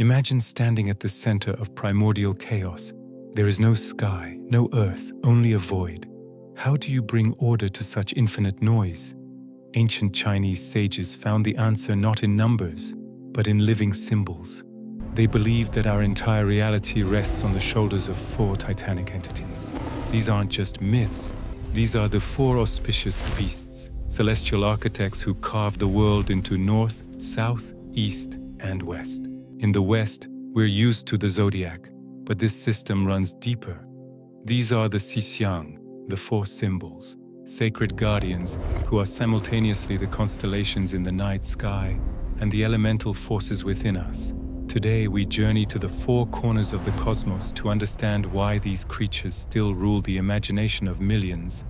Imagine standing at the center of primordial chaos. There is no sky, no earth, only a void. How do you bring order to such infinite noise? Ancient Chinese sages found the answer not in numbers, but in living symbols. They believed that our entire reality rests on the shoulders of four titanic entities. These aren't just myths, these are the four auspicious beasts, celestial architects who carved the world into north, south, east, and west. In the west, we're used to the zodiac, but this system runs deeper. These are the Xixiang, the four symbols, sacred guardians who are simultaneously the constellations in the night sky and the elemental forces within us. Today we journey to the four corners of the cosmos to understand why these creatures still rule the imagination of millions.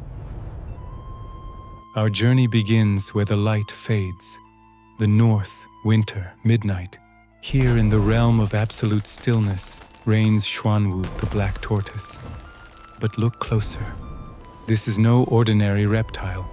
Our journey begins where the light fades. The north, winter, midnight. Here in the realm of absolute stillness reigns Xuanwu, the Black Tortoise. But look closer. This is no ordinary reptile.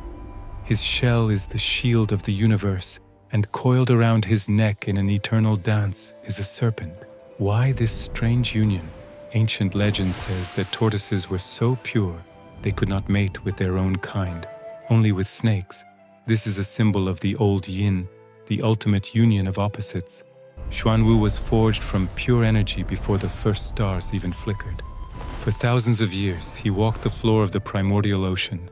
His shell is the shield of the universe, and coiled around his neck in an eternal dance is a serpent. Why this strange union? Ancient legend says that tortoises were so pure they could not mate with their own kind, only with snakes. This is a symbol of the old yin, the ultimate union of opposites. Xuanwu was forged from pure energy before the first stars even flickered. For thousands of years, he walked the floor of the primordial ocean,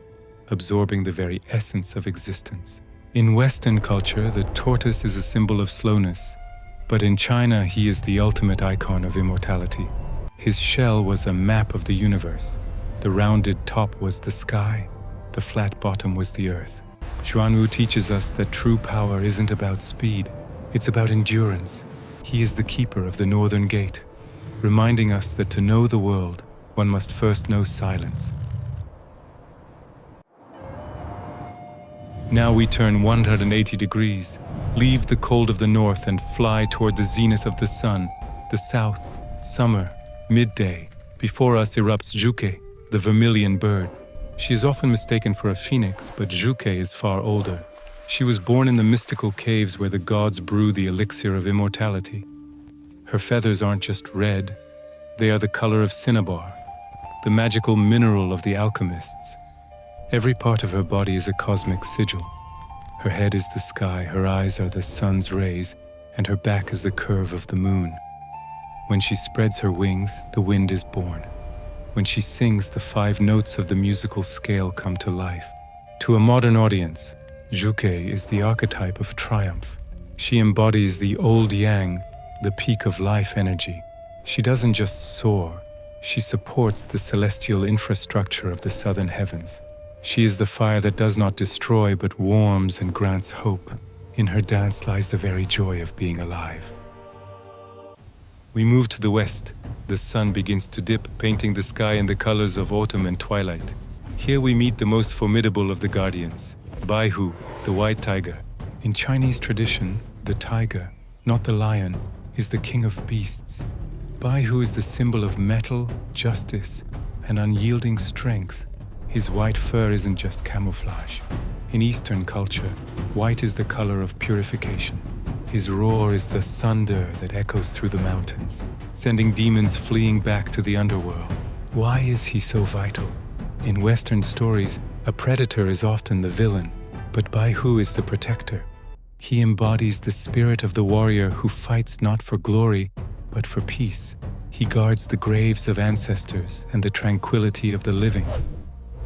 absorbing the very essence of existence. In Western culture, the tortoise is a symbol of slowness, but in China, he is the ultimate icon of immortality. His shell was a map of the universe. The rounded top was the sky, the flat bottom was the earth. Xuanwu teaches us that true power isn't about speed, it's about endurance. He is the keeper of the northern gate, reminding us that to know the world, one must first know silence. Now we turn 180 degrees, leave the cold of the north and fly toward the zenith of the sun, the south, summer, midday. Before us erupts Zhuque, the Vermilion Bird. She is often mistaken for a phoenix, but Zhuque is far older. She was born in the mystical caves where the gods brew the elixir of immortality. Her feathers aren't just red, they are the color of cinnabar, the magical mineral of the alchemists. Every part of her body is a cosmic sigil. Her head is the sky, her eyes are the sun's rays, and her back is the curve of the moon. When she spreads her wings, the wind is born. When she sings, the 5 notes of the musical scale come to life. To a modern audience, Zhuque is the archetype of triumph. She embodies the old yang, the peak of life energy. She doesn't just soar, she supports the celestial infrastructure of the southern heavens. She is the fire that does not destroy but warms and grants hope. In her dance lies the very joy of being alive. We move to the west. The sun begins to dip, painting the sky in the colors of autumn and twilight. Here we meet the most formidable of the guardians, Baihu, the white tiger. In Chinese tradition, the tiger, not the lion, is the king of beasts. Baihu is the symbol of metal, justice, and unyielding strength. His white fur isn't just camouflage. In Eastern culture, white is the color of purification. His roar is the thunder that echoes through the mountains, sending demons fleeing back to the underworld. Why is he so vital? In Western stories, a predator is often the villain, but Baihu is the protector. He embodies the spirit of the warrior who fights not for glory, but for peace. He guards the graves of ancestors and the tranquility of the living.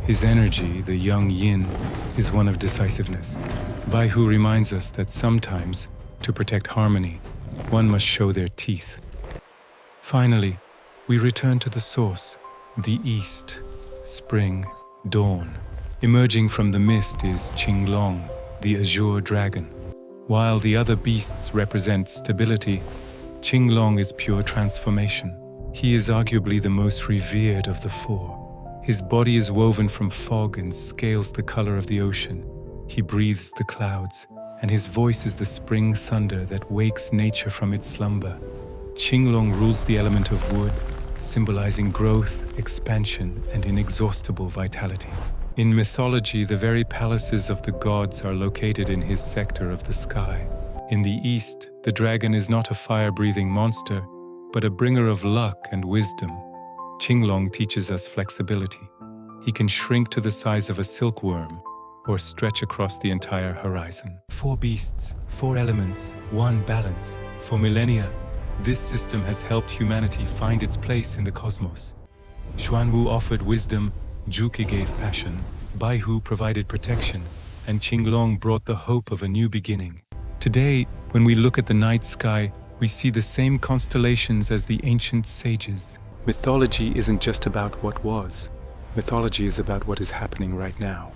His energy, the young yin, is one of decisiveness. Baihu reminds us that sometimes, to protect harmony, one must show their teeth. Finally, we return to the source, the east, spring, dawn. Emerging from the mist is Qinglong, the Azure Dragon. While the other beasts represent stability, Qinglong is pure transformation. He is arguably the most revered of the four. His body is woven from fog and scales the color of the ocean. He breathes the clouds, and his voice is the spring thunder that wakes nature from its slumber. Qinglong rules the element of wood, symbolizing growth, expansion, and inexhaustible vitality. In mythology, the very palaces of the gods are located in his sector of the sky. In the East, the dragon is not a fire-breathing monster, but a bringer of luck and wisdom. Qinglong teaches us flexibility. He can shrink to the size of a silkworm or stretch across the entire horizon. Four beasts, four elements, one balance. For millennia, this system has helped humanity find its place in the cosmos. Xuanwu offered wisdom, Zhuque gave passion, Baihu provided protection, and Qinglong brought the hope of a new beginning. Today, when we look at the night sky, we see the same constellations as the ancient sages. Mythology isn't just about what was. Mythology is about what is happening right now.